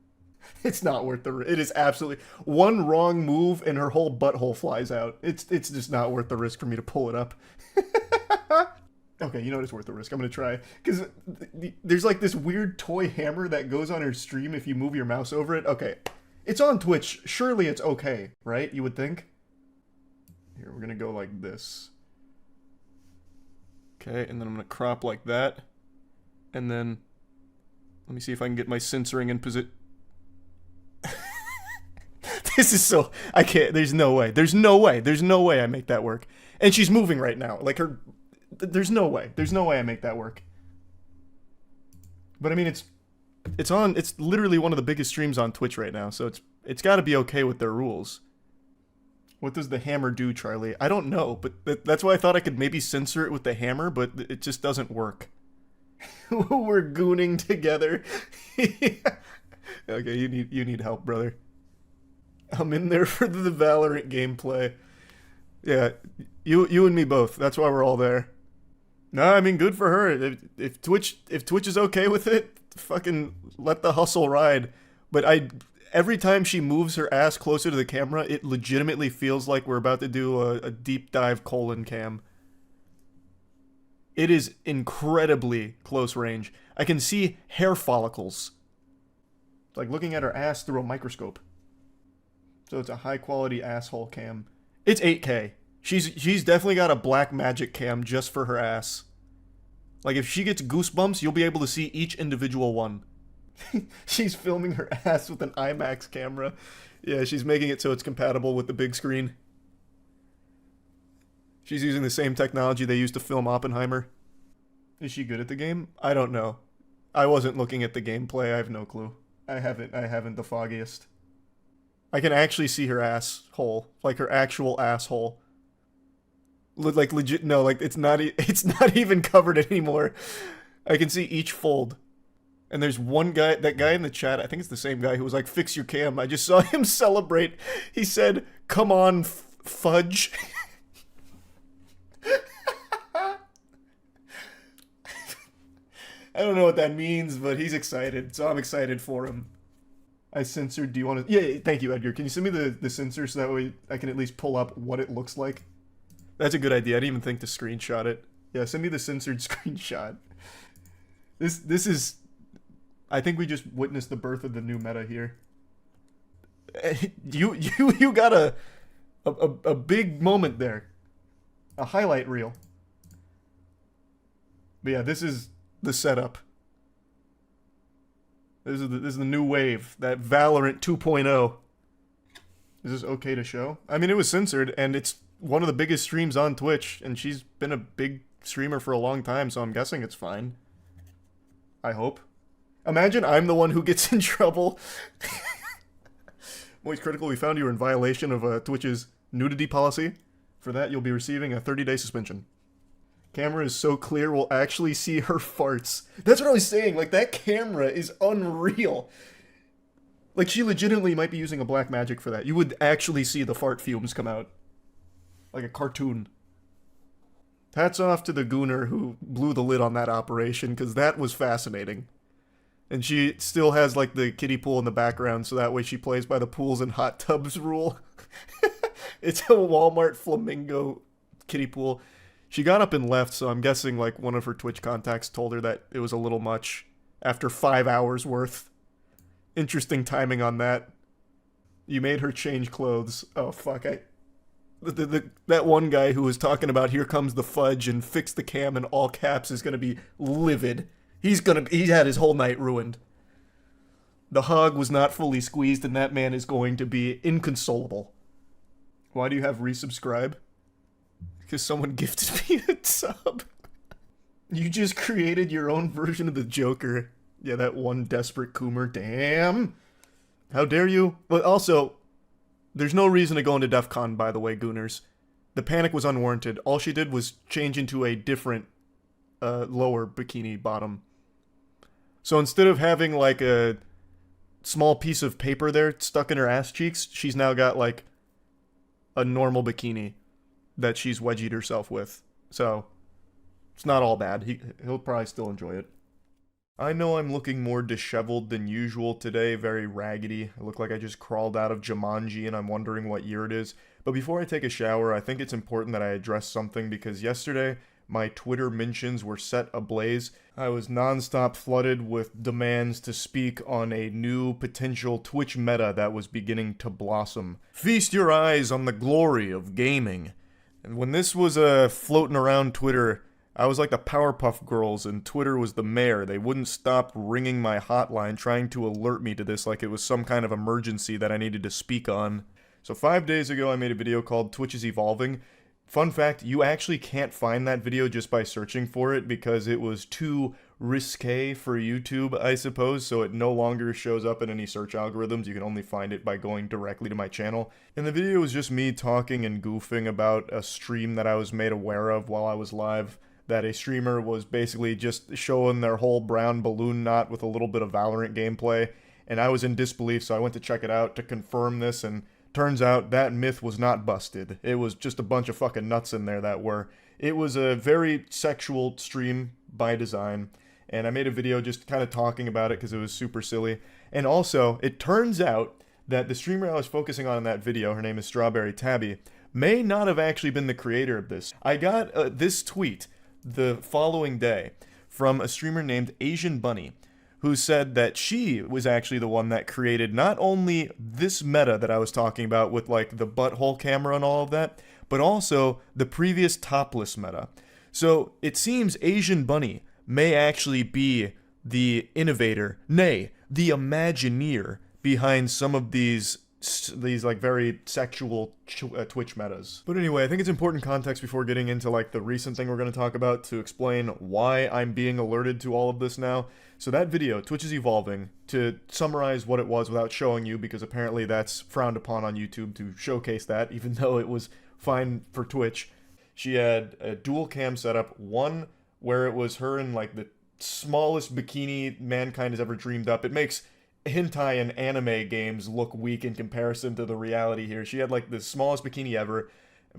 It's not worth the. It is absolutely one wrong move and her whole butthole flies out. It's just not worth the risk for me to pull it up. Okay, you know what? It's worth the risk. I'm gonna try because there's like this weird toy hammer that goes on her stream if you move your mouse over it. Okay, it's on Twitch. Surely it's okay, right? You would think. Here, we're gonna go like this. Okay, and then I'm gonna crop like that, and then let me see if I can get my censoring in position. This is so... I can't... There's no way. There's no way. There's no way I make that work. And she's moving right now. Like, her... There's no way. There's no way I make that work. But, I mean, it's on... It's literally one of the biggest streams on Twitch right now, so it's got to be okay with their rules. What does the hammer do, Charlie? I don't know, but that's why I thought I could maybe censor it with the hammer, but it just doesn't work. We're gooning together. Okay, you need help, brother. I'm in there for the Valorant gameplay. Yeah, you and me both. That's why we're all there. No, I mean, good for her. If Twitch is okay with it, fucking let the hustle ride. But every time she moves her ass closer to the camera, it legitimately feels like we're about to do a deep dive colon cam. It is incredibly close range. I can see hair follicles. It's like looking at her ass through a microscope. So it's a high quality asshole cam. It's 8K. She's definitely got a black magic cam just for her ass. Like if she gets goosebumps, you'll be able to see each individual one. She's filming her ass with an IMAX camera. Yeah, she's making it so it's compatible with the big screen. She's using the same technology they used to film Oppenheimer. Is she good at the game? I don't know. I wasn't looking at the gameplay. I have no clue. I haven't the foggiest. I can actually see her asshole, like her actual asshole. Like legit, no, like it's not even covered anymore. I can see each fold. And there's one guy, that guy in the chat, I think it's the same guy who was like, "Fix your cam." I just saw him celebrate. He said, "Come on, fudge." I don't know what that means, but he's excited, so I'm excited for him. I censored. Do you want to? Yeah, thank you, Edgar. Can you send me the censor so that way I can at least pull up what it looks like? That's a good idea. I didn't even think to screenshot it. Yeah, send me the censored screenshot. This is... I think we just witnessed the birth of the new meta here. You got a big moment there. A highlight reel. But yeah, this is the setup. This is the new wave. That Valorant 2.0. Is this okay to show? I mean, it was censored, and it's one of the biggest streams on Twitch, and she's been a big streamer for a long time, so I'm guessing it's fine. I hope. Imagine I'm the one who gets in trouble. Moist Critical, we found you were in violation of Twitch's nudity policy. For that, you'll be receiving a 30-day suspension. Camera is so clear, we'll actually see her farts. That's what I was saying, like, that camera is unreal. Like, she legitimately might be using a black magic for that. You would actually see the fart fumes come out. Like a cartoon. Hats off to the gooner who blew the lid on that operation, because that was fascinating. And she still has, like, the kiddie pool in the background, so that way she plays by the pools and hot tubs rule. It's a Walmart flamingo kiddie pool. She got up and left, so I'm guessing, like, one of her Twitch contacts told her that it was a little much after 5 hours worth. Interesting timing on that. You made her change clothes. Oh, fuck, that one guy who was talking about "here comes the fudge" and "fix the cam" in all caps is gonna be livid. He had his whole night ruined. The hog was not fully squeezed, and that man is going to be inconsolable. Why do you have resubscribe? Because someone gifted me a sub. You just created your own version of the Joker. Yeah, that one desperate Coomer. Damn. How dare you? But also, there's no reason to go into DEF CON, by the way, Gooners. The panic was unwarranted. All she did was change into a different, lower bikini bottom. So instead of having, like, a small piece of paper there stuck in her ass cheeks, she's now got, like, a normal bikini that she's wedgied herself with. So, it's not all bad. He'll probably still enjoy it. I know I'm looking more disheveled than usual today, very raggedy. I look like I just crawled out of Jumanji and I'm wondering what year it is. But before I take a shower, I think it's important that I address something because yesterday my Twitter mentions were set ablaze. I was nonstop flooded with demands to speak on a new potential Twitch meta that was beginning to blossom. Feast your eyes on the glory of gaming. And when this was floating around Twitter, I was like the Powerpuff Girls and Twitter was the mayor. They wouldn't stop ringing my hotline trying to alert me to this like it was some kind of emergency that I needed to speak on. So 5 days ago I made a video called Twitch is Evolving. Fun fact, you actually can't find that video just by searching for it because it was too risque for YouTube, I suppose, so it no longer shows up in any search algorithms. You can only find it by going directly to my channel. And the video was just me talking and goofing about a stream that I was made aware of while I was live. That a streamer was basically just showing their whole brown balloon knot with a little bit of Valorant gameplay, and I was in disbelief, so I went to check it out to confirm this, and turns out that myth was not busted. It was just a bunch of fucking nuts in there that were. It was a very sexual stream by design, and I made a video just kind of talking about it because it was super silly. And also, it turns out that the streamer I was focusing on in that video, her name is Strawberry Tabby, may not have actually been the creator of this. I got this tweet the following day from a streamer named Asian Bunny, who said that she was actually the one that created not only this meta that I was talking about with like the butthole camera and all of that, but also the previous topless meta. So it seems Asian Bunny may actually be the innovator, nay, the Imagineer behind some of these like very sexual Twitch metas. But anyway, I think it's important context before getting into like the recent thing we're going to talk about to explain why I'm being alerted to all of this now. So that video, Twitch is Evolving, to summarize what it was without showing you, because apparently that's frowned upon on YouTube to showcase that, even though it was fine for Twitch. She had a dual cam setup, one where it was her in like the smallest bikini mankind has ever dreamed up. It makes hentai and anime games look weak in comparison to the reality here. She had like the smallest bikini ever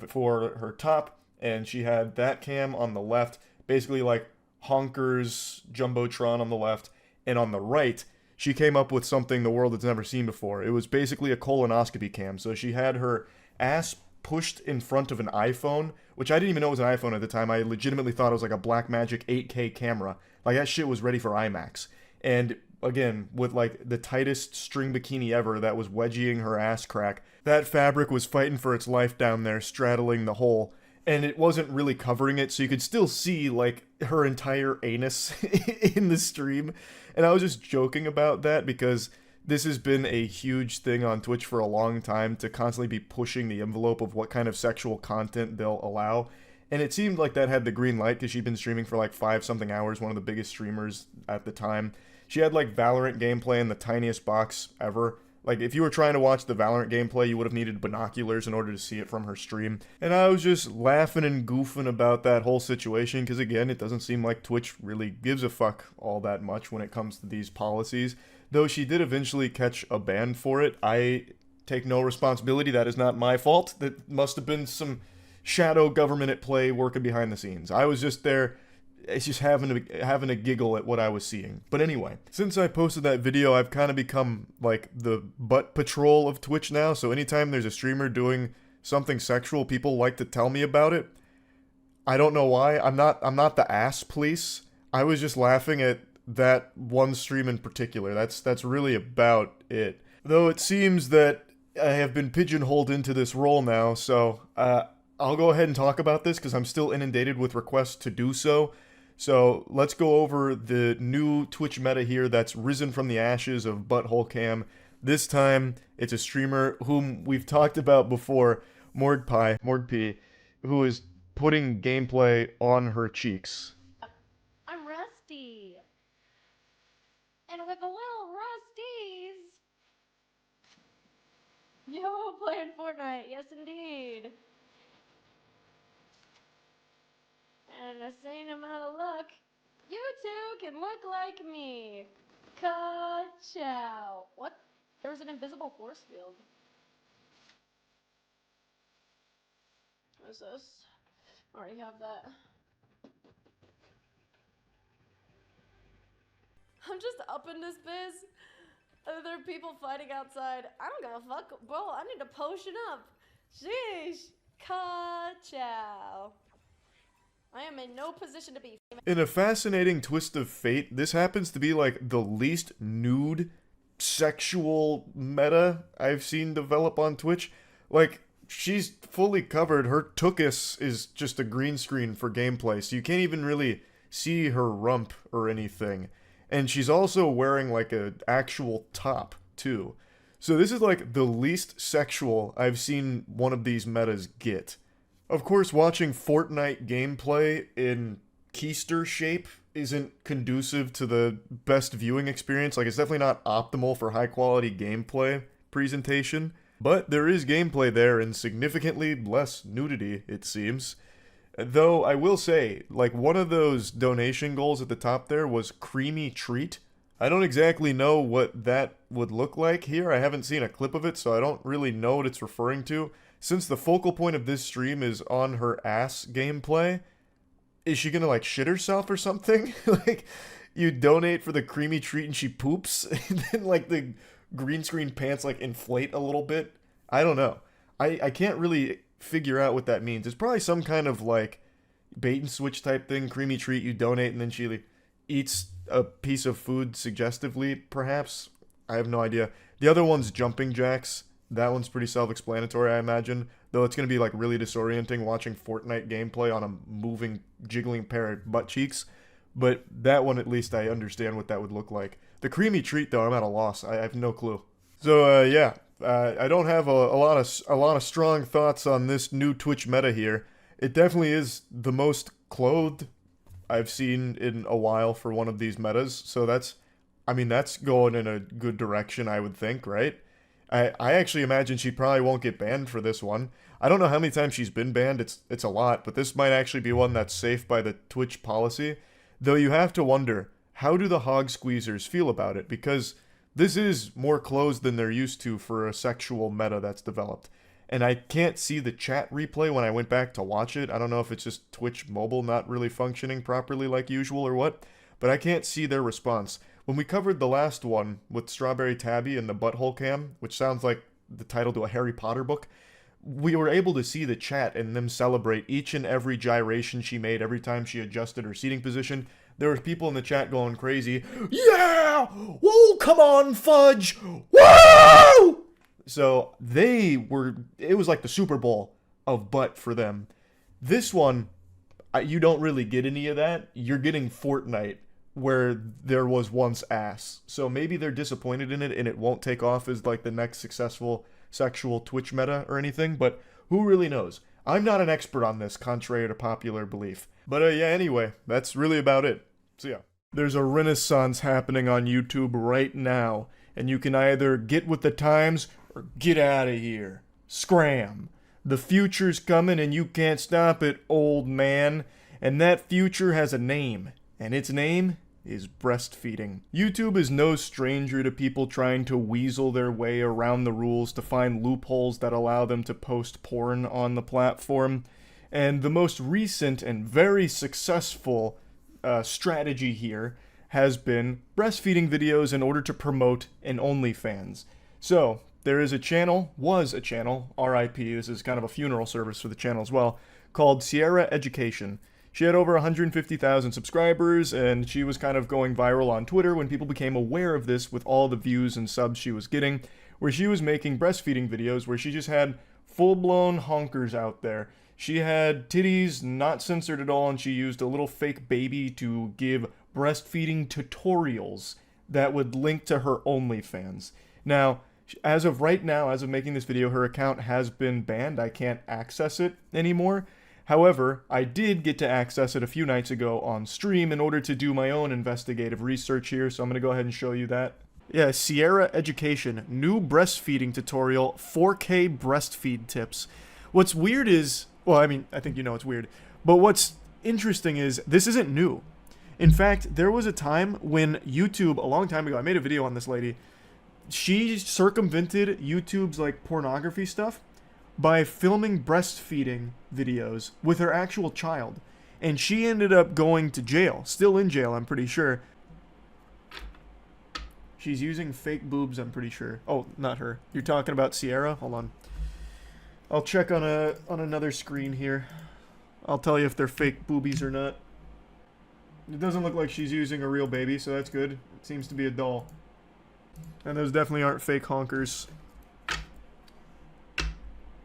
for her top, and she had that cam on the left, basically like Honker's Jumbotron on the left, and on the right, she came up with something the world has never seen before. It was basically a colonoscopy cam. So she had her ass pushed in front of an iPhone, which I didn't even know was an iPhone at the time. I legitimately thought it was like a Blackmagic 8K camera. Like that shit was ready for IMAX. And again, with like the tightest string bikini ever that was wedging her ass crack. That fabric was fighting for its life down there, straddling the hole, and it wasn't really covering it, so you could still see like her entire anus in the stream. And I was just joking about that because this has been a huge thing on Twitch for a long time, to constantly be pushing the envelope of what kind of sexual content they'll allow. And it seemed like that had the green light because she'd been streaming for like 5-something hours, one of the biggest streamers at the time. She had like Valorant gameplay in the tiniest box ever. Like if you were trying to watch the Valorant gameplay, you would have needed binoculars in order to see it from her stream. And I was just laughing and goofing about that whole situation because again, it doesn't seem like Twitch really gives a fuck all that much when it comes to these policies. Though she did eventually catch a ban for it. I take no responsibility. That is not my fault. That must have been some shadow government at play working behind the scenes. I was just there. It's just having a giggle at what I was seeing. But anyway, since I posted that video, I've kind of become like the butt patrol of Twitch now. So anytime there's a streamer doing something sexual, people like to tell me about it. I don't know why. I'm not the ass police. I was just laughing at that one stream in particular. That's really about it. Though it seems that I have been pigeonholed into this role now, so I'll go ahead and talk about this because I'm still inundated with requests to do so. So let's go over the new Twitch meta here that's risen from the ashes of Butthole Cam. This time, it's a streamer whom we've talked about before, Mordp, who is putting gameplay on her cheeks. I'm rusty. And with a little rusties. Yo, playing Fortnite. Yes, indeed. And a sane amount of luck, you two can look like me. Ka-chow. What? There was an invisible force field. What is this? Already have that. I'm just up in this biz. There are people fighting outside. I don't give a fuck. Bro, I need to potion up. Sheesh. Ka-chow. I am in no position to be famous. In a fascinating twist of fate, this happens to be like the least nude sexual meta I've seen develop on Twitch. Like, she's fully covered. Her tuchus is just a green screen for gameplay, so you can't even really see her rump or anything. And she's also wearing like an actual top, too. So this is like the least sexual I've seen one of these metas get. Of course, watching Fortnite gameplay in keister shape isn't conducive to the best viewing experience. Like, it's definitely not optimal for high-quality gameplay presentation. But there is gameplay there and significantly less nudity, it seems. Though, I will say, like, one of those donation goals at the top there was Creamy Treat. I don't exactly know what that would look like here. I haven't seen a clip of it, so I don't really know what it's referring to. Since the focal point of this stream is on her ass gameplay, is she gonna, like, shit herself or something? Like, you donate for the Creamy Treat and she poops, and then, like, the green screen pants, like, inflate a little bit? I don't know. I can't really figure out what that means. It's probably some kind of, like, bait and switch type thing. Creamy Treat, you donate, and then she, like, eats a piece of food suggestively, perhaps? I have no idea. The other one's jumping jacks. That one's pretty self-explanatory, I imagine. Though it's going to be, like, really disorienting watching Fortnite gameplay on a moving, jiggling pair of butt cheeks. But that one, at least, I understand what that would look like. The Creamy Treat, though, I'm at a loss. I have no clue. So, yeah. I don't have a lot of strong thoughts on this new Twitch meta here. It definitely is the most clothed I've seen in a while for one of these metas. So that's going in a good direction, I would think, right? I actually imagine she probably won't get banned for this one. I don't know how many times she's been banned. It's a lot, but this might actually be one that's safe by the Twitch policy. Though you have to wonder, how do the hog squeezers feel about it? Because this is more closed than they're used to for a sexual meta that's developed. And I can't see the chat replay when I went back to watch it. I don't know if it's just Twitch mobile not really functioning properly like usual or what, but I can't see their response. When we covered the last one with Strawberry Tabby and the Butthole Cam, which sounds like the title to a Harry Potter book, we were able to see the chat and them celebrate each and every gyration she made every time she adjusted her seating position. There were people in the chat going crazy. Yeah! Whoa, come on, Fudge! Whoa! So it was like the Super Bowl of butt for them. This one, you don't really get any of that. You're getting Fortnite, where there was once ass. So maybe they're disappointed in it and it won't take off as like the next successful sexual Twitch meta or anything, but who really knows? I'm not an expert on this, contrary to popular belief. But yeah, anyway, that's really about it. So yeah. There's a renaissance happening on YouTube right now, and you can either get with the times or get out of here. Scram. The future's coming and you can't stop it, old man. And that future has a name, and its name is breastfeeding. YouTube is no stranger to people trying to weasel their way around the rules to find loopholes that allow them to post porn on the platform. And the most recent and very successful strategy here has been breastfeeding videos in order to promote an OnlyFans. So, there is a channel, RIP, this is kind of a funeral service for the channel as well, called Sierra Education. She had over 150,000 subscribers, and she was kind of going viral on Twitter when people became aware of this with all the views and subs she was getting, where she was making breastfeeding videos where she just had full-blown honkers out there. She had titties not censored at all, and she used a little fake baby to give breastfeeding tutorials that would link to her OnlyFans. Now, as of right now, as of making this video, her account has been banned. I can't access it anymore. However, I did get to access it a few nights ago on stream in order to do my own investigative research here, so I'm going to go ahead and show you that. Yeah, Sierra Education, new breastfeeding tutorial, 4K breastfeed tips. What's weird is, well, I mean, I think you know it's weird, but what's interesting is this isn't new. In fact, there was a time when YouTube, a long time ago, I made a video on this lady, she circumvented YouTube's, like, pornography stuff by filming breastfeeding videos with her actual child. And she ended up going to jail, still in jail, I'm pretty sure. She's using fake boobs, I'm pretty sure. Oh, not her. You're talking about Sierra? Hold on. I'll check on another screen here. I'll tell you if they're fake boobies or not. It doesn't look like she's using a real baby, so that's good. It seems to be a doll. And those definitely aren't fake honkers.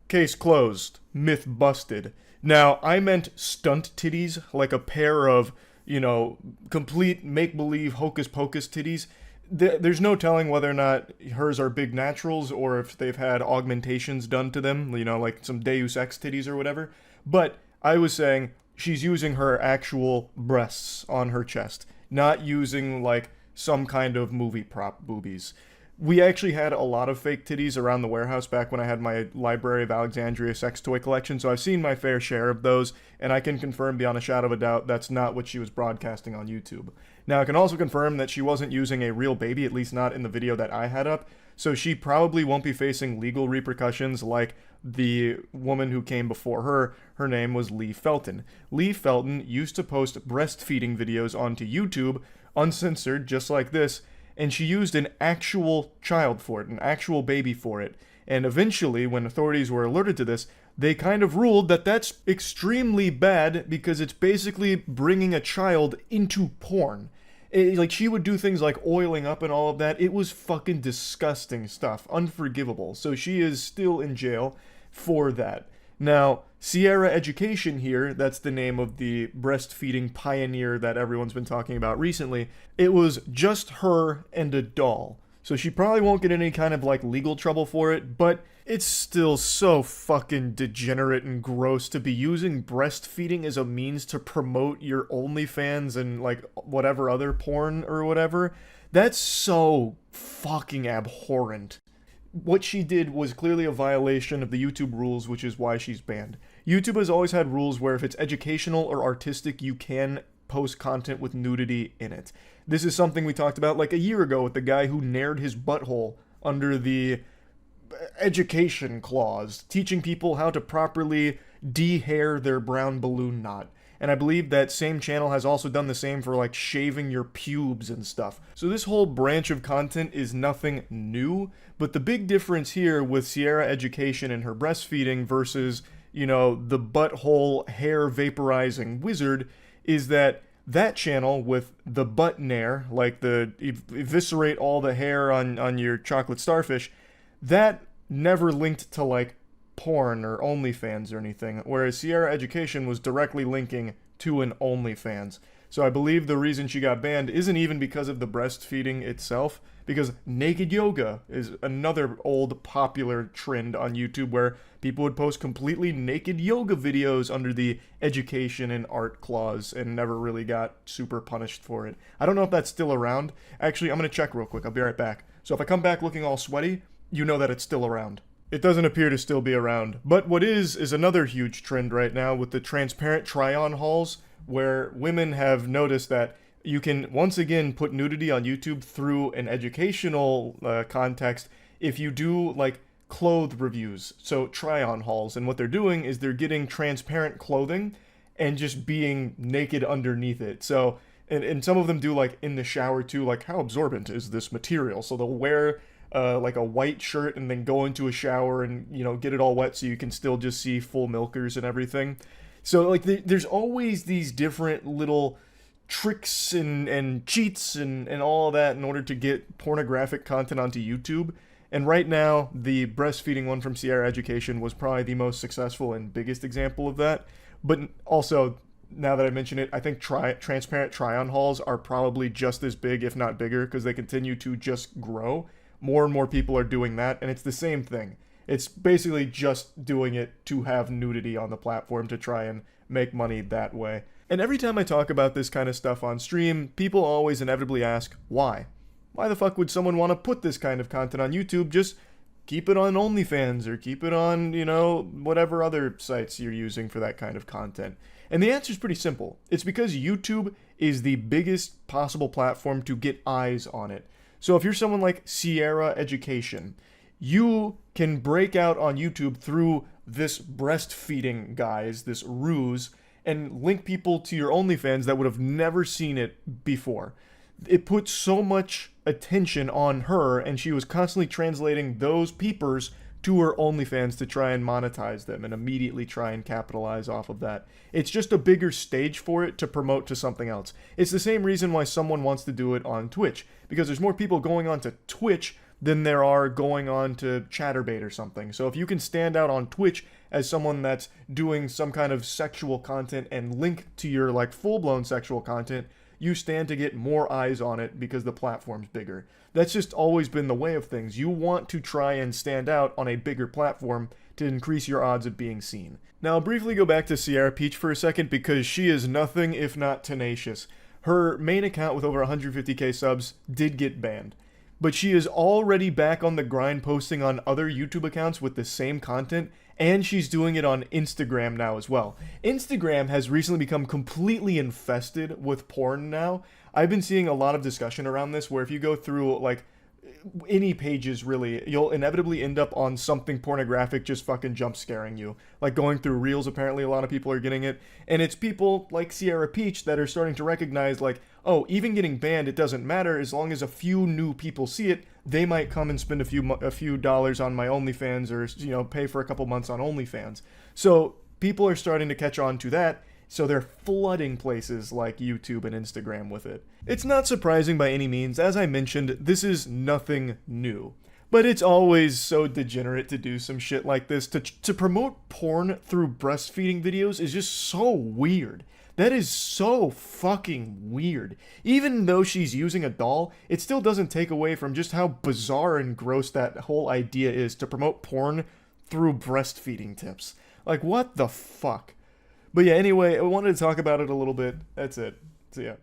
Case closed. Myth busted. Now, I meant stunt titties, like a pair of, you know, complete make-believe hocus-pocus titties. There's no telling whether or not hers are big naturals or if they've had augmentations done to them, you know, like some Deus Ex titties or whatever. But I was saying she's using her actual breasts on her chest, not using, like, some kind of movie prop boobies. We actually had a lot of fake titties around the warehouse back when I had my Library of Alexandria sex toy collection, so I've seen my fair share of those, and I can confirm beyond a shadow of a doubt that's not what she was broadcasting on YouTube. Now, I can also confirm that she wasn't using a real baby, at least not in the video that I had up, so she probably won't be facing legal repercussions like the woman who came before her. Her name was Lee Felton. Lee Felton used to post breastfeeding videos onto YouTube, uncensored, just like this, and she used an actual child for it, an actual baby for it. And eventually, when authorities were alerted to this, they kind of ruled that that's extremely bad because it's basically bringing a child into porn. Like, she would do things like oiling up and all of that. It was fucking disgusting stuff. Unforgivable. So she is still in jail for that. Now, Sierra Education here, that's the name of the breastfeeding pioneer that everyone's been talking about recently, it was just her and a doll. So she probably won't get any kind of, like, legal trouble for it, but it's still so fucking degenerate and gross to be using breastfeeding as a means to promote your OnlyFans and, like, whatever other porn or whatever. That's so fucking abhorrent. What she did was clearly a violation of the YouTube rules, which is why she's banned. YouTube has always had rules where if it's educational or artistic, you can post content with nudity in it. This is something we talked about like a year ago with the guy who nared his butthole under the education clause, teaching people how to properly de-hair their brown balloon knot. And I believe that same channel has also done the same for, like, shaving your pubes and stuff. So this whole branch of content is nothing new, but the big difference here with Sierra Education and her breastfeeding versus, you know, the butthole hair vaporizing wizard is that that channel with the butt nair, like the eviscerate all the hair on your chocolate starfish, that never linked to, like, porn or OnlyFans or anything, whereas Sierra Education was directly linking to an OnlyFans. So I believe the reason she got banned isn't even because of the breastfeeding itself, because naked yoga is another old popular trend on YouTube where people would post completely naked yoga videos under the education and art clause and never really got super punished for it. I don't know if that's still around. Actually, I'm going to check real quick. I'll be right back. So if I come back looking all sweaty, you know that it's still around. It doesn't appear to still be around. But what is another huge trend right now with the transparent try-on hauls, where women have noticed that you can once again put nudity on YouTube through an educational context if you do, like, clothes reviews. So try-on hauls. And what they're doing is they're getting transparent clothing and just being naked underneath it. So, and some of them do, like, in the shower too, like, how absorbent is this material? So they'll wear like a white shirt and then go into a shower and, you know, get it all wet so you can still just see full milkers and everything. So, like, there's always these different little tricks and cheats and all of that in order to get pornographic content onto YouTube. And right now, the breastfeeding one from Sierra Education was probably the most successful and biggest example of that. But also, now that I mention it, I think transparent try-on hauls are probably just as big, if not bigger, because they continue to just grow. More and more people are doing that, and it's the same thing. It's basically just doing it to have nudity on the platform to try and make money that way. And every time I talk about this kind of stuff on stream, people always inevitably ask, why? Why the fuck would someone want to put this kind of content on YouTube? Just keep it on OnlyFans or keep it on, you know, whatever other sites you're using for that kind of content. And the answer is pretty simple. It's because YouTube is the biggest possible platform to get eyes on it. So if you're someone like Sierra Education, you can break out on YouTube through this breastfeeding guise, this ruse, and link people to your OnlyFans that would have never seen it before. It puts so much attention on her, and she was constantly translating those peepers to her OnlyFans to try and monetize them and immediately try and capitalize off of that. It's just a bigger stage for it to promote to something else. It's the same reason why someone wants to do it on Twitch, because there's more people going on to Twitch than there are going on to Chatterbait or something. So if you can stand out on Twitch as someone that's doing some kind of sexual content and link to your like full-blown sexual content, you stand to get more eyes on it because the platform's bigger. That's just always been the way of things. You want to try and stand out on a bigger platform to increase your odds of being seen. Now, I'll briefly go back to Sierra Peach for a second because she is nothing if not tenacious. Her main account with over 150k subs did get banned, but she is already back on the grind posting on other YouTube accounts with the same content, and she's doing it on Instagram now as well. Instagram has recently become completely infested with porn now. I've been seeing a lot of discussion around this where if you go through like any pages really, you'll inevitably end up on something pornographic just fucking jump scaring you. Like going through Reels, apparently a lot of people are getting it. And it's people like Sierra Peach that are starting to recognize like, oh, even getting banned, it doesn't matter as long as a few new people see it. They might come and spend a few dollars on my OnlyFans or, you know, pay for a couple months on OnlyFans. So people are starting to catch on to that. So they're flooding places like YouTube and Instagram with it. It's not surprising by any means. As I mentioned, this is nothing new. But it's always so degenerate to do some shit like this. To promote porn through breastfeeding videos is just so weird. That is so fucking weird. Even though she's using a doll, it still doesn't take away from just how bizarre and gross that whole idea is to promote porn through breastfeeding tips. Like, what the fuck? But yeah, anyway, I wanted to talk about it a little bit. That's it. So yeah.